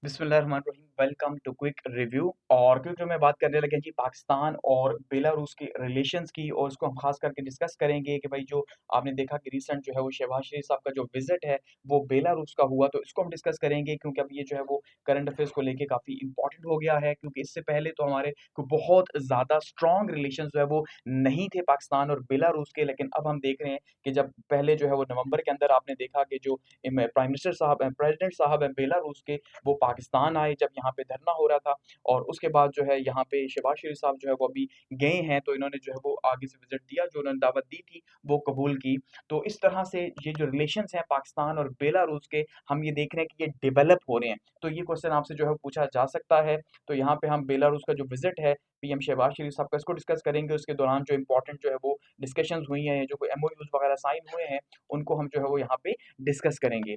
बिस्मिल्लाहिर्रहमानिर्रहीम। Welcome to quick review. और quick review में बात करने लगे जी पाकिस्तान और बेलारूस के रिलेशंस की, और इसको हम खास करके डिस्कस करेंगे कि भाई जो आपने देखा कि रिसेंट जो है वो शहबाज शरीफ साहब का जो विजिट है वो बेलारूस का हुआ, तो इसको हम डिस्कस करेंगे क्योंकि अब ये जो है वो करंट अफेयर्स को लेके काफ़ी इंपॉर्टेंट हो गया है, क्योंकि इससे पहले तो हमारे को बहुत ज़्यादा स्ट्रॉन्ग रिलेशन जो है वो नहीं थे पाकिस्तान और बेलारूस के। लेकिन अब हम देख रहे हैं कि जब पहले जो है वो नवंबर के अंदर आपने देखा कि जो प्राइम मिनिस्टर साहब प्रेसिडेंट साहब हैं बेलारूस के, वो पाकिस्तान आए जब यहाँ पे धरना हो रहा था। और उसके बाद जो है यहाँ पे शहबाज शरीफ साहब जो है वो अभी गए हैं, तो इन्होंने जो है वो आगे से विजिट दिया, जो उन्होंने दावत दी थी वो कबूल की। तो इस तरह से ये जो रिलेशंस हैं पाकिस्तान और बेलारूस के, हम ये देख रहे हैं कि ये डेवलप हो रहे हैं। तो ये क्वेश्चन आपसे जो है पूछा जा सकता है। तो यहाँ पे हम बेलारूस का जो विजिट है पीएम शहबाज शरीफ साहब का, इसको डिस्कस करेंगे। उसके दौरान जो इंपॉर्टेंट जो है वो डिस्कशंस हुई हैं, जो कोई एमओयूज वगैरह साइन हुए हैं, उनको हम जो है वो यहाँ पे डिस्कस करेंगे।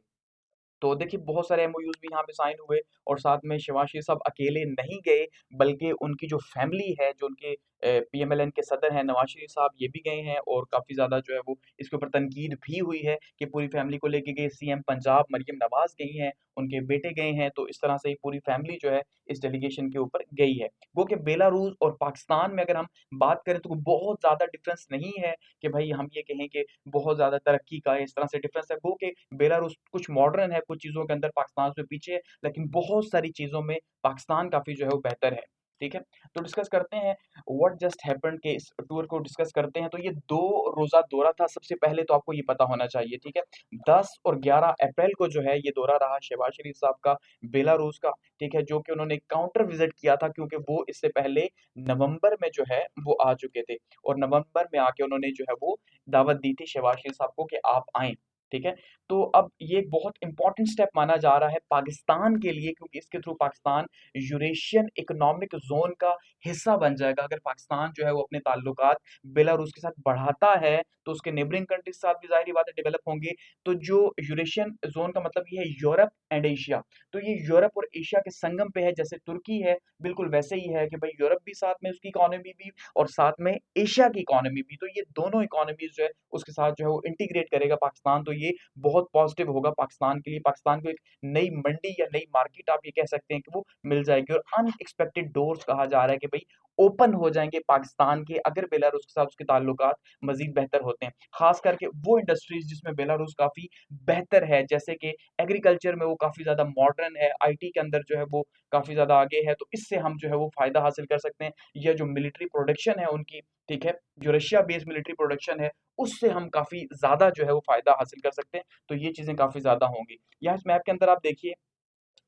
तो देखिए बहुत सारे एमओयूज़ भी यहाँ पे साइन हुए, और साथ में शहबाज शरीफ साहब अकेले नहीं गए, बल्कि उनकी जो फैमिली है, जो उनके पीएमएलएन के सदर हैं नवाज शरीफ साहब, ये भी गए हैं। और काफ़ी ज़्यादा जो है वो इसके ऊपर तनकीद भी हुई है कि पूरी फैमिली को लेके गए। सीएम पंजाब मरियम नवाज़ गई हैं, उनके बेटे गए हैं, तो इस तरह से ही पूरी फैमिली जो है इस डेलीगेशन के ऊपर गई है। वो कि बेलारूस और पाकिस्तान में अगर हम बात करें तो बहुत ज़्यादा डिफरेंस नहीं है कि भाई हम ये कहें कि बहुत ज़्यादा तरक्की का है, इस तरह से डिफरेंस है। वो कि बेलारूस कुछ मॉडर्न है, कुछ चीज़ों के अंदर पाकिस्तान से पीछे है, लेकिन बहुत सारी चीज़ों में पाकिस्तान काफ़ी जो है वो बेहतर है। ठीक है? तो डिस्कस करते हैं व्हाट जस्ट हैपेंड के इस टूर को डिस्कस करते हैं। तो ये 2 रोज़ा दौरा था, सबसे पहले तो आपको ये पता होना चाहिए, ठीक है? 10 और 11 अप्रैल को जो है ये दौरा रहा शहबाज शरीफ साहब का बेलारूस का, ठीक है? जो कि उन्होंने काउंटर विज़िट किया था, क्योंकि वो इससे पहले नवंबर में जो है वो आ चुके थे, और नवंबर में आके उन्होंने जो है वो दावत दी थी शहबाज शरीफ साहब को कि आप आएँ। ठीक है? तो अब ये एक बहुत इंपॉर्टेंट स्टेप माना जा रहा है पाकिस्तान के लिए, क्योंकि इसके through Pakistan Eurasian economic zone का हिस्सा बन जाएगा। अगर पाकिस्तान जो है वो अपने ताल्लुकात बेलारूस के साथ बढ़ाता है, तो उसके नेबरिंग कंट्रीज़ के साथ भी ज़ाहिर-सी बात है डेवलप होंगे। तो जो यूरेशियन ज़ोन का मतलब ये है यूरोप एंड एशिया। तो ये यूरोप और एशिया के संगम पे है, जैसे तुर्की है, बिल्कुल वैसे ही है कि भई यूरोप भी साथ में, उसकी इकोनॉमी भी, और साथ में एशिया की इकोनॉमी भी। तो ये दोनों इकोनॉमीज़ जो है उसके साथ जो है वो इंटीग्रेट करेगा पाकिस्तान। तो ये बहुत पॉजिटिव होगा पाकिस्तान के लिए। पाकिस्तान को एक नई मंडी या नई मार्केट आप ये कह सकते हैं कि वो मिल जाएगी, और अनएक्सपेक्टेड डोर्स कहा जा रहा है कि भई ओपन हो जाएँगे पाकिस्तान के, अगर बेलारूस के साथ उसके ताल्लुकात मज़ीद बेहतर होते हैं। ख़ास करके वो इंडस्ट्रीज़ जिसमें बेलारूस काफ़ी बेहतर है, जैसे कि एग्रीकल्चर में वो काफ़ी ज़्यादा मॉडर्न है, आईटी के अंदर जो है वो काफ़ी ज़्यादा आगे है, तो इससे हम जो है वो फ़ायदा हासिल कर सकते हैं। या जो मिलिट्री प्रोडक्शन है उनकी, ठीक है? जो रशिया बेस्ड मिलिट्री प्रोडक्शन है, उससे हम काफ़ी ज़्यादा जो है वो फ़ायदा हासिल कर सकते हैं। तो ये चीज़ें काफ़ी ज़्यादा होंगी। यहाँ इस मैप के अंदर आप देखिए,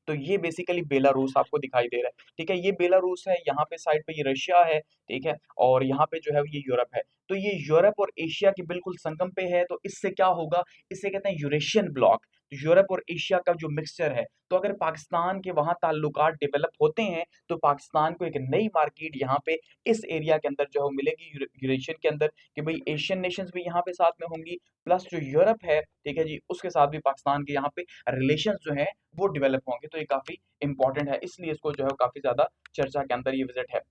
तो ये बेसिकली बेलारूस आपको दिखाई दे रहा है, ठीक है? ये बेलारूस है, यहाँ पे साइड पे ये रशिया है, ठीक है? और यहाँ पे जो है ये यूरोप है। तो ये यूरोप और एशिया के बिल्कुल संगम पे है, तो इससे क्या होगा, इसे कहते हैं यूरेशियन ब्लॉक। तो यूरोप और एशिया का जो मिक्सचर है, तो अगर पाकिस्तान के वहाँ ताल्लुकात डेवलप होते हैं, तो पाकिस्तान को एक नई मार्केट यहाँ पे इस एरिया के अंदर जो है वो मिलेगी, यूरेशियन के अंदर, कि भई एशियन नेशंस भी यहाँ पे साथ में होंगी, प्लस जो यूरोप है, ठीक है जी? उसके साथ भी पाकिस्तान के यहाँ पे रिलेशंस जो हैं वो डेवलप होंगे। तो ये काफ़ी इंपॉर्टेंट है, इसलिए इसको जो है काफ़ी ज़्यादा चर्चा के अंदर ये विज़िट है।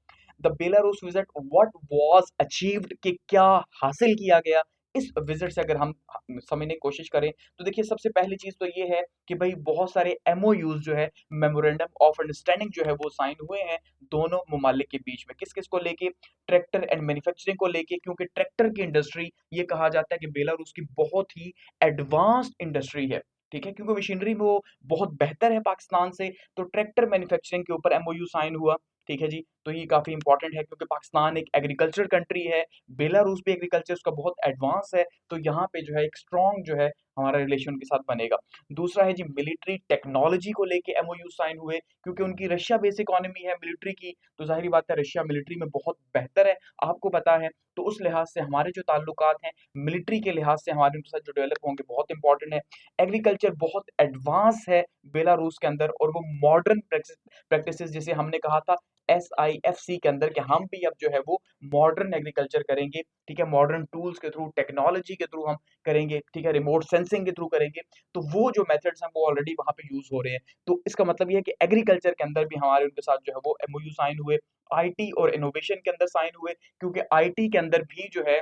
The Belarus visit, what was achieved, कि क्या हासिल किया गया इस विज़िट से, अगर हम समझने की कोशिश करें, तो देखिए सबसे पहली चीज़ तो ये है कि भई बहुत सारे एमओयूज़ जो है, मेमोरेंडम ऑफ अंडरस्टैंडिंग जो है वो साइन हुए हैं दोनों ममालिक के बीच में। किस-किस को लेके? ट्रैक्टर एंड मैन्युफैक्चरिंग को लेके, क्योंकि ट्रैक्टर की इंडस्ट्री, ये कहा जाता है कि बेलारूस की बहुत ही एडवांस्ड इंडस्ट्री है। ठीक है? क्योंकि मशीनरी में वो बहुत बेहतर है पाकिस्तान से, तो ट्रैक्टर मैन्युफैक्चरिंग के ऊपर एमओयू साइन हुआ, ठीक है जी? तो ये काफ़ी इंपॉर्टेंट है, क्योंकि पाकिस्तान एक एग्रीकल्चर कंट्री है, बेलारूस भी एग्रीकल्चर उसका बहुत एडवांस है, तो यहाँ पे जो है एक स्ट्रॉन्ग जो है हमारा रिलेशन उनके साथ बनेगा। दूसरा है जी मिलिट्री टेक्नोलॉजी को लेके एमओयू साइन हुए, क्योंकि उनकी रशिया बेस इकोनॉमी है मिलिट्री की, तो ज़ाहिर-सी बात है रशिया मिलिट्री में बहुत बेहतर है, आपको पता है। तो उस लिहाज से हमारे जो ताल्लुकात हैं, मिलिट्री के लिहाज से हमारे उनके साथ जो डेवलप होंगे बहुत इंपॉर्टेंट है। एग्रीकल्चर बहुत एडवांस है बेलारूस के अंदर, और वो मॉडर्न प्रैक्टिसेस, जिसे हमने कहा था एसआईएफसी के अंदर, कि हम भी अब जो है वो मॉडर्न एग्रीकल्चर करेंगे, ठीक है? मॉडर्न टूल्स के थ्रू, टेक्नोलॉजी के थ्रू हम करेंगे, ठीक है? रिमोट सेंसिंग के थ्रू करेंगे। तो वो जो मेथड्स हैं वो ऑलरेडी वहाँ पे यूज़ हो रहे हैं। तो इसका मतलब ये है कि एग्रीकल्चर के अंदर भी हमारे उनके साथ जो है वो एमओयू साइन हुए। आईटी और इनोवेशन के अंदर साइन हुए, क्योंकि आईटी के अंदर भी जो है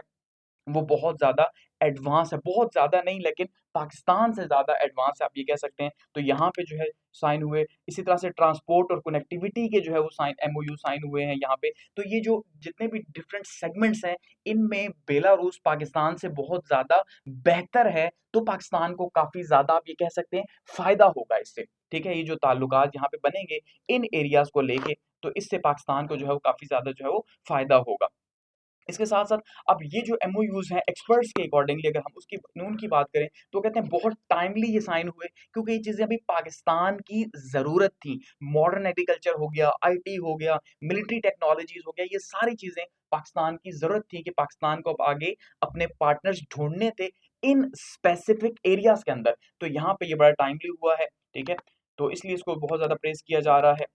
वो बहुत ज़्यादा एडवांस है, बहुत ज़्यादा नहीं लेकिन पाकिस्तान से ज़्यादा एडवांस है, आप ये कह सकते हैं। तो यहाँ पे जो है साइन हुए, इसी तरह से ट्रांसपोर्ट और कनेक्टिविटी के जो है वो साइन एमओयू साइन हुए हैं यहाँ पे। तो ये जो जितने भी डिफरेंट सेगमेंट्स हैं, इनमें बेलारूस पाकिस्तान से बहुत ज़्यादा बेहतर है, तो पाकिस्तान को काफ़ी ज़्यादा आप ये कह सकते हैं फ़ायदा होगा इससे, ठीक है? ये जो ताल्लुकात यहाँ पे बनेंगे इन एरियाज़ को लेके, तो इससे पाकिस्तान को जो है वो काफ़ी ज़्यादा जो है वो फ़ायदा होगा। इसके साथ-साथ अब ये जो एमओयूज़ हैं एक्सपर्ट्स के अकॉर्डिंगली अगर हम उसकी नून की बात करें, तो कहते हैं बहुत टाइमली ये साइन हुए क्योंकि ये चीज़ें अभी पाकिस्तान की ज़रूरत थी। मॉडर्न एग्रीकल्चर हो गया, आईटी हो गया, मिलिट्री टेक्नोलॉजीज़ हो गया, ये सारी चीज़ें पाकिस्तान की ज़रूरत थी कि पाकिस्तान को अब आगे अपने पार्टनर्स ढूँढने थे इन स्पेसिफिक एरियाज़ के अंदर। तो यहाँ पे ये बड़ा टाइमली हुआ है, ठीक है? तो इसलिए इसको बहुत ज़्यादा प्रेज़ किया जा रहा है।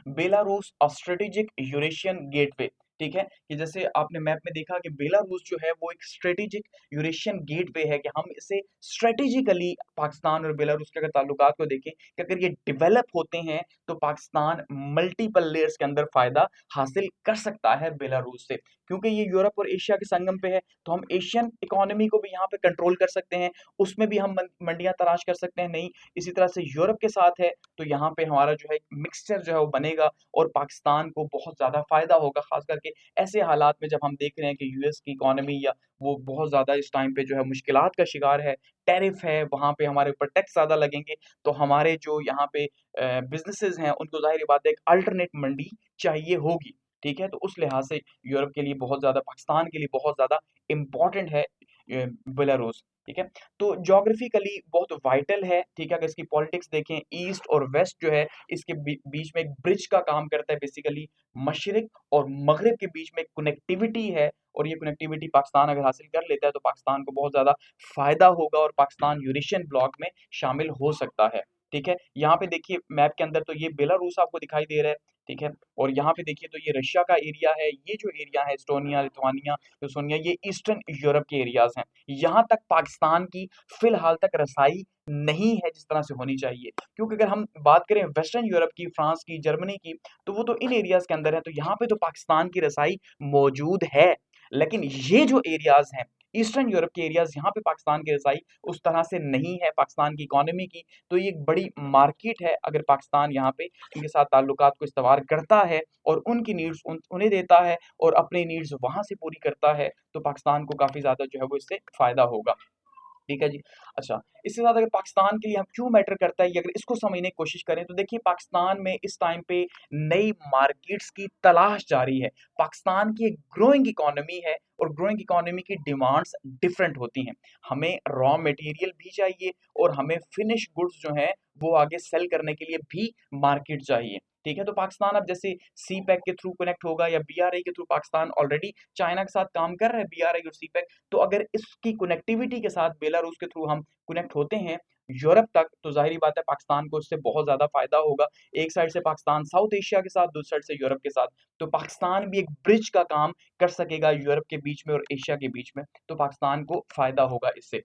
बेलारूस स्ट्रेटेजिक यूरेशियन गेटवे, ठीक है? कि जैसे आपने मैप में देखा कि बेलारूस जो है वो एक स्ट्रेटेजिक यूरेशियन गेटवे है कि हम इसे स्ट्रेटेजिकली पाकिस्तान और बेलारूस के अगर ताल्लुकात को देखें कि अगर ये डेवलप होते हैं तो पाकिस्तान मल्टीपल लेयर्स के अंदर फायदा हासिल कर सकता है बेलारूस से, क्योंकि ये यूरोप और एशिया के संगम पे है। तो हम एशियन इकोनॉमी को भी यहाँ पे कंट्रोल कर सकते हैं, उसमें भी हम मंडियां तलाश कर सकते हैं नई। इसी तरह से यूरोप के साथ है, तो यहाँ पे हमारा जो है एक मिक्सचर जो है वो बनेगा और पाकिस्तान को बहुत ज़्यादा फ़ायदा होगा, ख़ास करके ऐसे हालात में जब हम देख रहे हैं कि यूएस की इकोनॉमी या वो बहुत ज़्यादा इस टाइम पे जो है मुश्किलात का शिकार है, टैरिफ है, वहाँ पे हमारे ऊपर टैक्स ज़्यादा लगेंगे, तो हमारे जो यहाँ पे बिज़नेसेज़ हैं, उनको ज़ाहिर-सी बात है एक अल्टरनेट मंडी चाहिए होगी, ठीक है? तो उस लिहाज से यूरोप के लिए बहुत ज़्यादा, पाकिस्तान के लिए बहुत ज़्यादा इम्पोर्टेंट है बेलारूस, ठीक है? तो ज्योग्राफिकली बहुत वाइटल है, ठीक है? अगर इसकी पॉलिटिक्स देखें ईस्ट और वेस्ट जो है इसके बीच में एक ब्रिज का काम करता है बेसिकली, मशरिक और मगरिब के बीच में कनेक्टिविटी है और ये कनेक्टिविटी पाकिस्तान अगर हासिल कर लेता है तो पाकिस्तान को बहुत ज़्यादा फ़ायदा होगा और पाकिस्तान यूरेशियन ब्लॉक में शामिल हो सकता है, ठीक है? यहाँ पे देखिए मैप के अंदर तो ये बेलारूस आपको दिखाई दे रहा है, ठीक है? और यहाँ पे देखिए तो ये रशिया का एरिया है, ये जो एरिया है एस्टोनिया, लिथुआनिया, लिथुआनिया ये ईस्टर्न यूरोप के एरियाज़ हैं। यहाँ तक पाकिस्तान की फ़िलहाल तक रसाई नहीं है जिस तरह से होनी चाहिए। क्योंकि अगर हम बात करें वेस्टर्न यूरोप की, फ्रांस की, जर्मनी की, तो वो तो इन एरियाज़ के अंदर है, तो यहाँ पे तो पाकिस्तान की रसाई मौजूद है। लेकिन ये जो एरियाज़ हैं, ईस्टर्न यूरोप के एरियाज़, यहाँ पे पाकिस्तान की रसाई उस तरह से नहीं है पाकिस्तान की इकोनॉमी की, तो ये एक बड़ी मार्केट है अगर पाकिस्तान यहाँ पे इनके साथ ताल्लुकात को इस्तवार करता है और उनकी नीड्स उन्हें देता है और अपनी नीड्स वहाँ से पूरी करता है, तो पाकिस्तान को काफ़ी ज़्यादा जो है वो इससे फ़ायदा होगा। ठीक है जी। अच्छा, इससे ज़्यादा अगर पाकिस्तान के लिए हम क्यों मैटर करता है ये अगर इसको समझने की कोशिश करें तो देखिए पाकिस्तान में इस टाइम पे नई मार्केट्स की तलाश जारी है। पाकिस्तान की एक ग्रोइंग इकोनॉमी है और ग्रोइंग इकोनॉमी की डिमांड्स डिफरेंट होती हैं। हमें रॉ मटेरियल भी चाहिए और हमें फिनिश गुड्स जो हैं वो आगे सेल करने के लिए भी मार्केट चाहिए। ठीक है? तो पाकिस्तान अब जैसे सी-पैक के थ्रू कनेक्ट होगा या बीआरआई के थ्रू पाकिस्तान ऑलरेडी चाइना के साथ काम कर रहा है बीआरआई और सी-पैक, तो अगर इसकी कनेक्टिविटी के साथ बेलारूस के थ्रू हम कनेक्ट होते हैं यूरोप तक, तो ज़ाहिर-सी बात है पाकिस्तान को इससे बहुत ज़्यादा फ़ायदा होगा। एक साइड से पाकिस्तान साउथ एशिया के साथ, दूसरी साइड से यूरोप के साथ, तो पाकिस्तान भी एक ब्रिज का काम कर सकेगा यूरोप के बीच में और एशिया के बीच में, तो पाकिस्तान को फ़ायदा होगा इससे।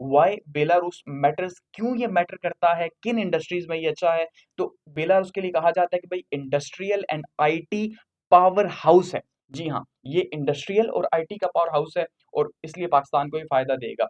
व्हाई बेलारूस मैटर्स, क्यों ये मैटर करता है, किन इंडस्ट्रीज़ में ये अच्छा है? तो बेलारूस के लिए कहा जाता है कि भाई industrial and IT power house है। जी हाँ, ये इंडस्ट्रियल और आईटी का पावर हाउस है और इसलिए पाकिस्तान को ये फ़ायदा देगा।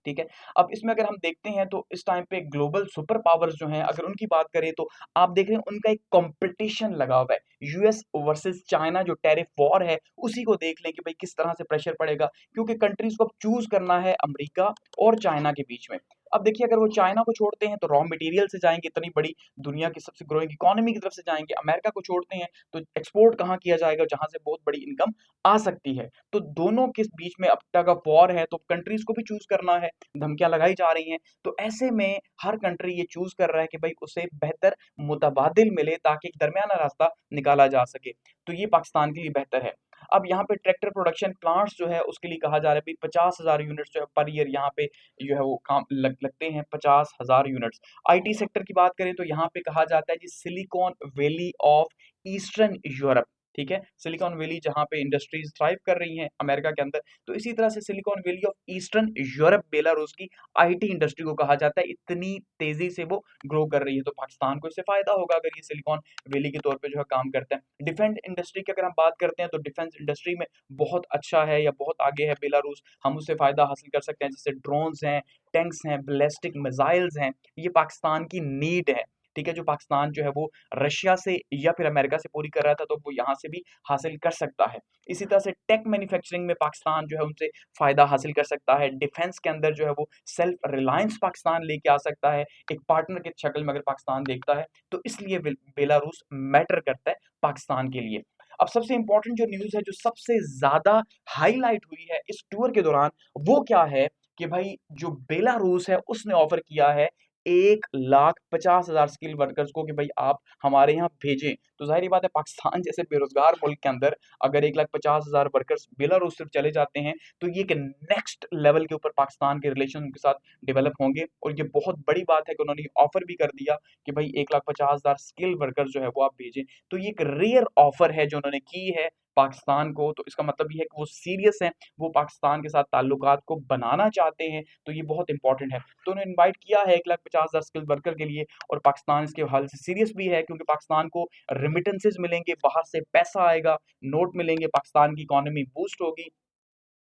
ठीक है? अब इसमें अगर हम देखते हैं तो इस टाइम पे ग्लोबल सुपर पावर्स जो हैं अगर उनकी बात करें तो आप देख रहे हैं उनका एक कॉम्पिटिशन लगा हुआ है। यूएस वर्सेस चाइना जो टैरिफ वॉर है उसी को देख लें कि भाई किस तरह से प्रेशर पड़ेगा क्योंकि कंट्रीज़ को अब चूज़ करना है अमेरिका और चाइना के बीच में। अब देखिए अगर वो चाइना को छोड़ते हैं तो रॉ मटेरियल से जाएँगे, इतनी बड़ी दुनिया की सबसे ग्रोइंग इकोनॉमी की तरफ से जाएँगे। अमेरिका को छोड़ते हैं तो एक्सपोर्ट कहाँ किया जाएगा जहाँ से बहुत बड़ी इनकम आ सकती है। तो दोनों के बीच में अब टग ऑफ वॉर है तो कंट्रीज़ को भी चूज़ करना है, धमकियाँ लगाई जा रही हैं। तो ऐसे में हर कंट्री ये चूज़ कर रहा है कि भाई उसे बेहतर मुतबादिल मिले ताकि एक दरमियाना रास्ता निकाला जा सके। तो ये पाकिस्तान के लिए बेहतर है। अब यहाँ पे ट्रैक्टर प्रोडक्शन प्लांट्स जो है उसके लिए कहा जा रहा है भई 50,000 यूनिट्स जो है पर ईयर यहाँ पे जो है वो काम लगते हैं 50,000 यूनिट्स। आईटी सेक्टर की बात करें तो यहाँ पे कहा जाता है जी Silicon Valley of Eastern Europe, ठीक है, सिलिकॉन वैली जहाँ पे इंडस्ट्रीज थ्राइव कर रही हैं अमेरिका के अंदर, तो इसी तरह से silicon Valley of Eastern Europe Belarus की आईटी इंडस्ट्री को कहा जाता है, इतनी तेजी से वो ग्रो कर रही है, तो पाकिस्तान को इससे फायदा होगा अगर ये सिलिकॉन वैली के तौर पे जो है काम करते हैं। डिफेंस इंडस्ट्री की अगर हम बात करते हैं तो डिफेंस इंडस्ट्री में बहुत अच्छा है या बहुत आगे है बेलारूस, हम उससे फायदा हासिल कर सकते हैं, जैसे ड्रोन्स हैं, टैंक्स हैं, बैलिस्टिक मिसाइल्स हैं, ये पाकिस्तान की नीड है। ठीक है, जो पाकिस्तान जो है वो रशिया से या फिर अमेरिका से पूरी कर रहा था, तो वो यहाँ से भी हासिल कर सकता है। इसी तरह से टेक मैन्युफैक्चरिंग में पाकिस्तान जो है उनसे फायदा हासिल कर सकता है। डिफेंस के अंदर जो है वो सेल्फ रिलायंस पाकिस्तान लेके आ सकता है, एक पार्टनर की शक्ल में अगर पाकिस्तान देखता है, तो इसलिए बेलारूस मैटर करता है पाकिस्तान के लिए। अब सबसे इंपॉर्टेंट जो न्यूज़ है, जो सबसे ज़्यादा हाईलाइट हुई है इस टूर के दौरान, वो क्या है कि भाई जो बेलारूस है उसने ऑफर किया है 1,50,000 स्किल वर्कर्स को कि भाई आप हमारे यहाँ भेजें। तो ज़ाहिर-सी बात है, पाकिस्तान जैसे बेरोज़गार मुल्क के अंदर अगर 1,50,000 वर्कर्स बेलारूस से चले जाते हैं, तो ये एक नेक्स्ट लेवल के ऊपर पाकिस्तान के रिलेशन उनके साथ डेवलप होंगे, और ये बहुत बड़ी बात है कि उन्होंने ऑफर भी कर दिया कि भाई 1,50,000 स्किल वर्कर्स जो है वो आप भेजें। तो ये एक रेयर ऑफर है जो उन्होंने की है पाकिस्तान को, तो इसका मतलब ये है कि वो सीरियस हैं, वो पाकिस्तान के साथ ताल्लुकात को बनाना चाहते हैं, तो ये बहुत इंपॉर्टेंट है। तो उन्होंने इनवाइट किया है 1,50,000 स्किल वर्कर के लिए, और पाकिस्तान इसके हल से सीरियस भी है, क्योंकि पाकिस्तान को रेमिटेंसेस मिलेंगे, बाहर से पैसा आएगा, नोट मिलेंगे, पाकिस्तान की इकोनॉमी बूस्ट होगी।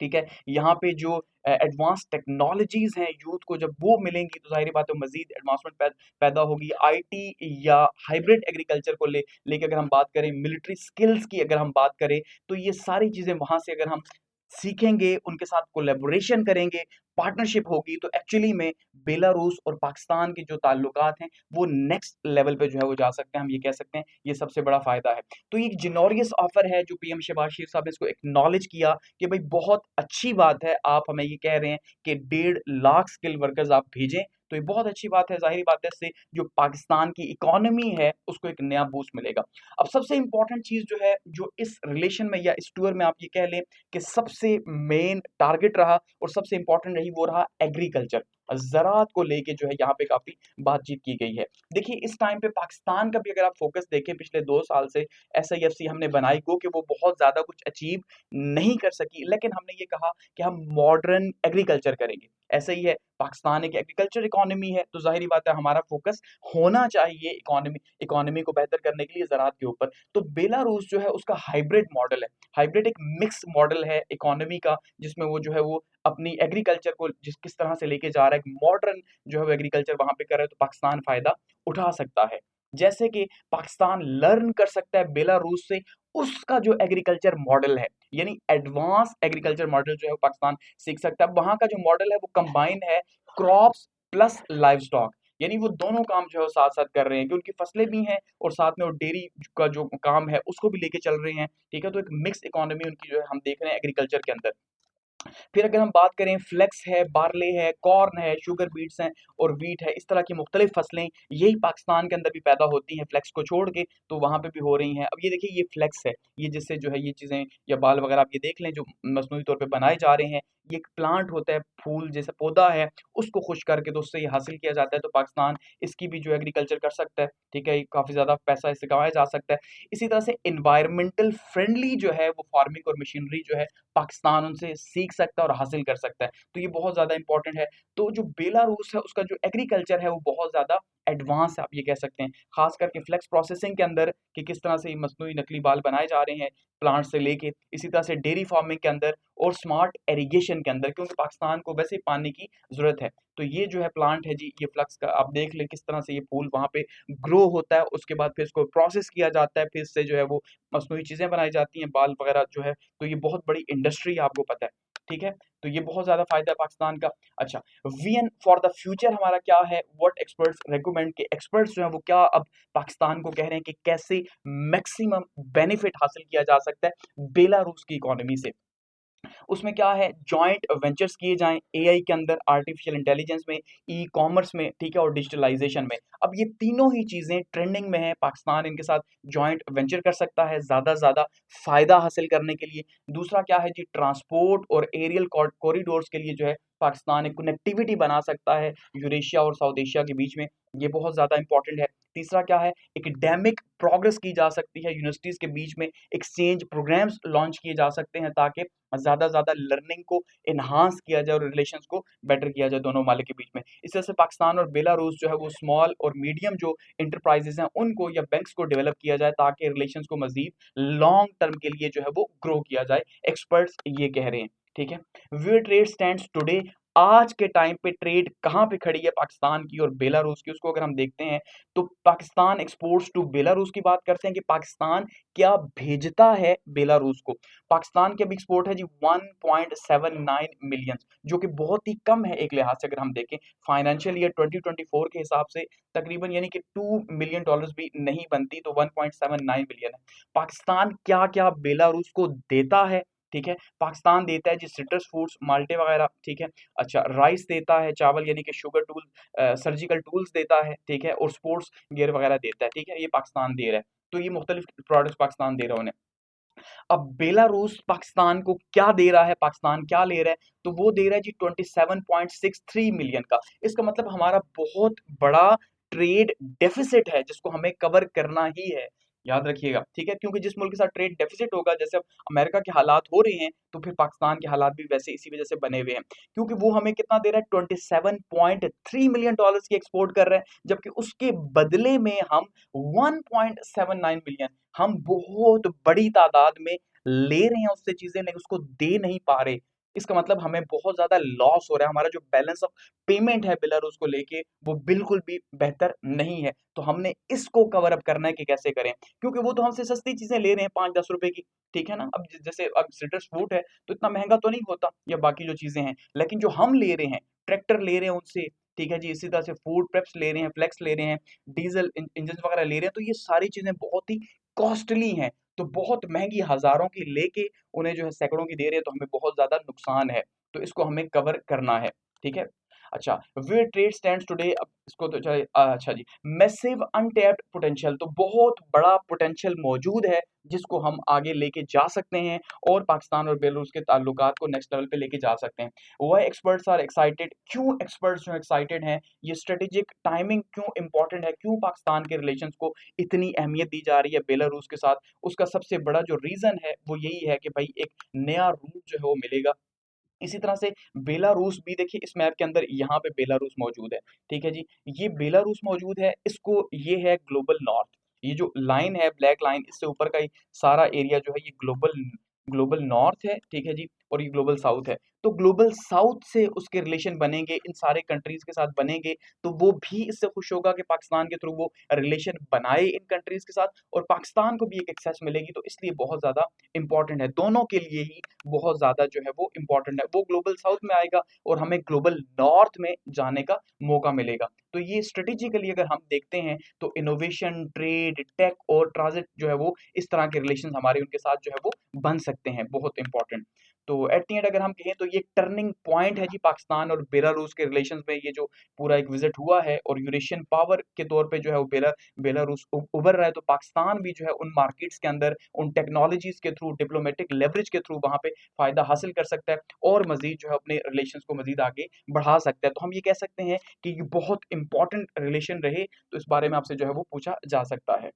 ठीक है, यहाँ पे जो एडवांस टेक्नोलॉजीज़ हैं यूथ को, जब वो मिलेंगी तो ज़ाहिर-सी बात है मज़ीद एडवांसमेंट पैदा होगी। आईटी या हाइब्रिड एग्रीकल्चर को लेके अगर हम बात करें, मिलिट्री स्किल्स की अगर हम बात करें, तो ये सारी चीज़ें वहाँ से अगर हम सीखेंगे, उनके साथ कोलैबोरेशन करेंगे, पार्टनरशिप होगी, तो एक्चुअली में बेलारूस और पाकिस्तान के जो ताल्लुकात हैं, वो नेक्स्ट लेवल पे जो है वो जा सकते हैं, हम ये कह सकते हैं, ये सबसे बड़ा फ़ायदा है। तो ये एक जिनोरियस ऑफ़र है जो पीएम शहबाज शरीफ साहब ने इसको एक्नॉलेज किया कि भाई बहुत अच्छी बात है, आप हमें ये कह रहे हैं कि 1,50,000 स्किल वर्कर्स आप भेजें, तो ये बहुत अच्छी बात है, ज़ाहिर-सी बात है, इससे जो पाकिस्तान की इकोनॉमी है, उसको एक नया बूस्ट मिलेगा। अब सबसे इम्पोर्टेंट चीज़ जो है, जो इस रिलेशन में या इस टूर में आप ये कह लें कि सबसे मेन टारगेट रहा और सबसे इम्पोर्टेंट रही, वो रहा एग्रीकल्चर। ज़राअत को लेके जो है यहाँ पे काफ़ी बातचीत की गई है। देखिए, इस टाइम पे पाकिस्तान का भी अगर आप फ़ोकस देखें, पिछले 2 साल से एसआईएफसी हमने बनाई, गो कि वो बहुत ज़्यादा कुछ अचीव नहीं कर सकी, लेकिन हमने ये कहा कि हम मॉडर्न एग्रीकल्चर करेंगे। ऐसा ही है, पाकिस्तान एक एग्रीकल्चर इकोनॉमी है, तो ज़ाहिर-सी बात है हमारा फ़ोकस होना चाहिए इकोनॉमी इकोनॉमी को बेहतर करने के लिए ज़राअत के ऊपर। तो बेलारूस जो है उसका हाइब्रिड मॉडल है। हाइब्रिड एक मिक्स मॉडल है इकोनॉमी का, जिसमें वो जो है वो अपनी एग्रीकल्चर को किस तरह से लेके जा रहा है, एक मॉडर्न जो है वो एग्रीकल्चर वहाँ पे कर रहा है, तो पाकिस्तान फ़ायदा उठा सकता है। जैसे कि पाकिस्तान लर्न कर सकता है बेलारूस से उसका जो एग्रीकल्चर मॉडल है, यानी एडवांस एग्रीकल्चर मॉडल जो है वो पाकिस्तान सीख सकता है। वहाँ का जो मॉडल है वो कंबाइन है क्रॉप्स प्लस लाइवस्टॉक, यानी वो दोनों काम जो है वो साथ-साथ कर रहे हैं कि उनकी फसलें भी हैं और साथ में वो डेयरी का जो काम है उसको भी लेके चल रहे हैं। ठीक है? तो एक मिक्स इकोनॉमी उनकी जो है हम देख रहे हैं एग्रीकल्चर के अंदर। फिर अगर हम बात करें, फ्लेक्स है, बार्ले है, कॉर्न है, शुगर बीट्स हैं और व्हीट है, इस तरह की मुख्तलिफ फसलें यही पाकिस्तान के अंदर भी पैदा होती हैं, फ्लेक्स को छोड़ के, तो वहाँ पे भी हो रही हैं। अब ये देखिए, ये फ्लेक्स है, ये जिससे जो है ये चीज़ें या बाल वगैरह आप ये देख लें जो मसनूई तौर पे बनाए जा रहे हैं, ये एक प्लांट होता है, फूल जैसा पौधा है, उसको खुश करके तो उससे ये हासिल किया जाता है, तो पाकिस्तान इसकी भी जो एग्रीकल्चर कर सकता है, ठीक है? काफ़ी ज़्यादा पैसा इससे कमाया जा सकता है। इसी तरह से एनवायरमेंटल फ्रेंडली जो है वो फार्मिंग और मशीनरी जो है पाकिस्तान उनसे सीख सकता है और हासिल कर सकता है। तो ये बहुत ज़्यादा इम्पोर्टेंट है। तो जो बेलारूस है उसका जो एग्रीकल्चर है वो बहुत ज़्यादा एडवांस है, आप ये कह सकते हैं। ख़ास करके फ्लेक्स प्रोसेसिंग के अंदर कि किस तरह से ये मसनूई नकली बाल बनाए जा रहे हैं प्लांट से लेके, इसी तरह से डेयरी फार्मिंग के अंदर और स्मार्ट इरिगेशन के अंदर, क्योंकि पाकिस्तान को वैसे ही पानी की ज़रूरत है। तो ये जो है प्लांट है जी, ये फ्लक्स का आप देख लें किस तरह से ये फूल वहाँ पे ग्रो होता है, उसके बाद फिर इसको प्रोसेस किया जाता है, फिर इससे जो है वो मसनूई चीज़ें बनाई जाती हैं, बाल वगैरह जो है, तो ये बहुत बड़ी इंडस्ट्री है, आपको पता है, ठीक है? तो ये बहुत ज़्यादा फ़ायदा है पाकिस्तान का। अच्छा, विज़न फॉर द फ्यूचर हमारा क्या है? व्हाट एक्सपर्ट्स रिकमेंड, के एक्सपर्ट्स जो हैं वो क्या अब पाकिस्तान को कह रहे हैं कि कैसे मैक्सिमम बेनिफिट हासिल किया जा सकता है बेलारूस की इकोनॉमी से। उसमें क्या है, जॉइंट वेंचर्स किए जाएँ एआई के अंदर, आर्टिफिशियल इंटेलिजेंस में, ई-कॉमर्स में, ठीक है? और डिजिटलाइज़ेशन में। अब ये तीनों ही चीज़ें ट्रेंडिंग में हैं, पाकिस्तान इनके साथ जॉइंट वेंचर कर सकता है ज़्यादा से ज़्यादा फ़ायदा हासिल करने के लिए। दूसरा क्या है जी, ट्रांसपोर्ट और एरियल कॉरिडोर्स के लिए जो है पाकिस्तान एक कनेक्टिविटी बना सकता है यूरेशिया और साउथ एशिया के बीच में, ये बहुत ज़्यादा इंपॉर्टेंट है। तीसरा क्या है, एकेडमिक प्रोग्रेस की जा सकती है, यूनिवर्सिटीज़ के बीच में एक्सचेंज प्रोग्राम्स लॉन्च किए जा सकते हैं ताकि ज़्यादा लर्निंग को एनहांस किया जाए और रिलेशंस को बेटर किया जाए दोनों ममालिक के बीच में। इस तरह से पाकिस्तान और बेलारूस जो है वो स्मॉल और मीडियम जो एंटरप्राइजेज़ हैं उनको या बैंक्स को डेवलप किया जाए ताकि रिलेशंस को मज़ीद लॉन्ग टर्म के लिए जो है वो ग्रो किया जाए। एक्सपर्ट्स ये कह रहे हैं, ठीक है? वेयर ट्रेड स्टैंड्स टुडे, आज के टाइम पे ट्रेड कहाँ पे खड़ी है पाकिस्तान की और बेलारूस की, उसको अगर हम देखते हैं तो पाकिस्तान एक्सपोर्ट्स टू बेलारूस की बात करते हैं कि पाकिस्तान क्या भेजता है बेलारूस को। पाकिस्तान की अभी एक्सपोर्ट है जी 1.79 मिलियन, जो कि बहुत ही कम है एक लिहाज से अगर हम देखें। फाइनेंशियल ईयर 2024 के हिसाब से तकरीबन यानी कि $2 मिलियन भी नहीं बनती, तो 1.79 मिलियन है। पाकिस्तान क्या-क्या बेलारूस को देता है, ठीक है? पाकिस्तान देता है जी सिट्रस फ्रूट्स, माल्टे वगैरह, ठीक है? अच्छा, राइस देता है, चावल यानी कि शुगर टूल, सर्जिकल टूल्स देता है, ठीक है? और स्पोर्ट्स गियर वगैरह देता है, ठीक है? ये पाकिस्तान दे रहा है। तो ये मुख्तलिफ प्रोडक्ट्स पाकिस्तान दे रहा है उन्हें। अब बेलारूस पाकिस्तान को क्या दे रहा है, पाकिस्तान क्या ले रहा है? तो वो दे रहा है जी 27.63 मिलियन का। इसका मतलब हमारा बहुत बड़ा ट्रेड डेफिसिट है जिसको हमें कवर करना ही है। याद रखिएगा, ठीक है? क्योंकि जिस मुल्क के साथ ट्रेड डेफिसिट होगा, जैसे अब अमेरिका के हालात हो रहे हैं, तो फिर पाकिस्तान के हालात भी वैसे इसी वजह से बने हुए हैं। क्योंकि वो हमें कितना दे रहा है, $27.3 मिलियन की एक्सपोर्ट कर रहा है, जबकि उसके बदले में हम 1.79 मिलियन, हम बहुत बड़ी तादाद में ले रहे हैं उससे चीज़ें लेकिन उसको दे नहीं पा रहे। इसका मतलब हमें बहुत ज़्यादा लॉस हो रहा है, हमारा जो बैलेंस ऑफ पेमेंट है बेलारूस को लेके वो बिल्कुल भी बेहतर नहीं है। तो हमने इसको कवर अप करना है कि कैसे करें? क्योंकि वो तो हमसे सस्ती चीज़ें ले रहे हैं 5-10 रुपए की, ठीक है ना? अब ज जैसे अब सिट्रस फ्रूट है तो इतना महँगा तो नहीं होता या बाकी जो चीज़ें हैं, लेकिन जो हम ले रहे हैं, ट्रैक्टर ले रहे हैं उनसे, ठीक है जी? इसी तरह से फूड प्रेप्स ले रहे हैं, फ्लेक्स ले रहे हैं, डीज़ल इंजन्स वगैरह ले रहे हैं, तो ये सारी चीज़ें बहुत ही कॉस्टली हैं। तो बहुत महँगी हज़ारों की लेके उन्हें जो है सैकड़ों की दे रहे हैं तो हमें बहुत ज़्यादा नुकसान है। तो इसको हमें कवर करना है, ठीक है? अच्छा, वेयर ट्रेड स्टैंड्स टुडे, अब इसको तो चलिए अच्छा जी, मैसिव अनटैप्ड पोटेंशियल, तो बहुत बड़ा पोटेंशियल मौजूद है जिसको हम आगे लेके जा सकते हैं और पाकिस्तान और बेलारूस के ताल्लुकात को नेक्स्ट लेवल पे लेके जा सकते हैं। व्हाई एक्सपर्ट्स आर एक्साइटेड, क्यों एक्सपर्ट्स जो एक्साइटेड हैं? ये स्ट्रेटेजिक टाइमिंग क्यों इम्पोर्टेंट है? क्यों पाकिस्तान के रिलेशंस को इतनी अहमियत दी जा रही है बेलारूस के साथ? उसका सबसे बड़ा जो रीज़न है वो यही है कि भाई एक नया रूट जो है वो मिलेगा। इसी तरह से बेलारूस भी देखिए इस मैप के अंदर यहाँ पे बेलारूस मौजूद है, ठीक है जी? ये बेलारूस मौजूद है, इसको ये है ग्लोबल नॉर्थ। ये जो लाइन है ब्लैक लाइन, इससे ऊपर का ये सारा एरिया जो है ये ग्लोबल ग्लोबल नॉर्थ है, ठीक है जी? और ये ग्लोबल साउथ है। तो ग्लोबल साउथ से उसके रिलेशन बनेंगे, इन सारे कंट्रीज़ के साथ बनेंगे, तो वो भी इससे खुश होगा कि पाकिस्तान के थ्रू वो रिलेशन बनाए इन कंट्रीज़ के साथ और पाकिस्तान को भी एक एक्सेस मिलेगी, तो इसलिए बहुत ज़्यादा इम्पोर्टेंट है। दोनों के लिए ही बहुत ज़्यादा जो है वो इम्पोर्टेंट है। वो ग्लोबल साउथ में आएगा और हमें ग्लोबल नॉर्थ में जाने का मौका मिलेगा। तो ये स्ट्रैटेजिकली अगर हम देखते हैं तो इनोवेशन, ट्रेड, टेक और ट्रांज़िट जो है वो इस तरह के रिलेशंस हमारे उनके साथ जो है वो बन सकते हैं, बहुत इम्पोर्टेंट। तो एट द एंड अगर हम कहें तो ये टर्निंग पॉइंट है जी पाकिस्तान और बेलारूस के रिलेशंस में, ये जो पूरा एक विज़िट हुआ है और यूरेशियन पावर के तौर पे जो है वो बेलारूस उभर रहा है, तो पाकिस्तान भी जो है उन मार्केट्स के अंदर, उन टेक्नोलॉजीज़ के थ्रू, डिप्लोमेटिक लेवरेज के थ्रू वहाँ पे फ़ायदा हासिल कर सकता है और मज़ीद जो है अपने रिलेशंस को मज़ीद आगे बढ़ा सकता है। तो हम ये कह सकते हैं कि ये बहुत इम्पोर्टेंट रिलेशन रहे, तो इस बारे में आपसे जो है वो पूछा जा सकता है।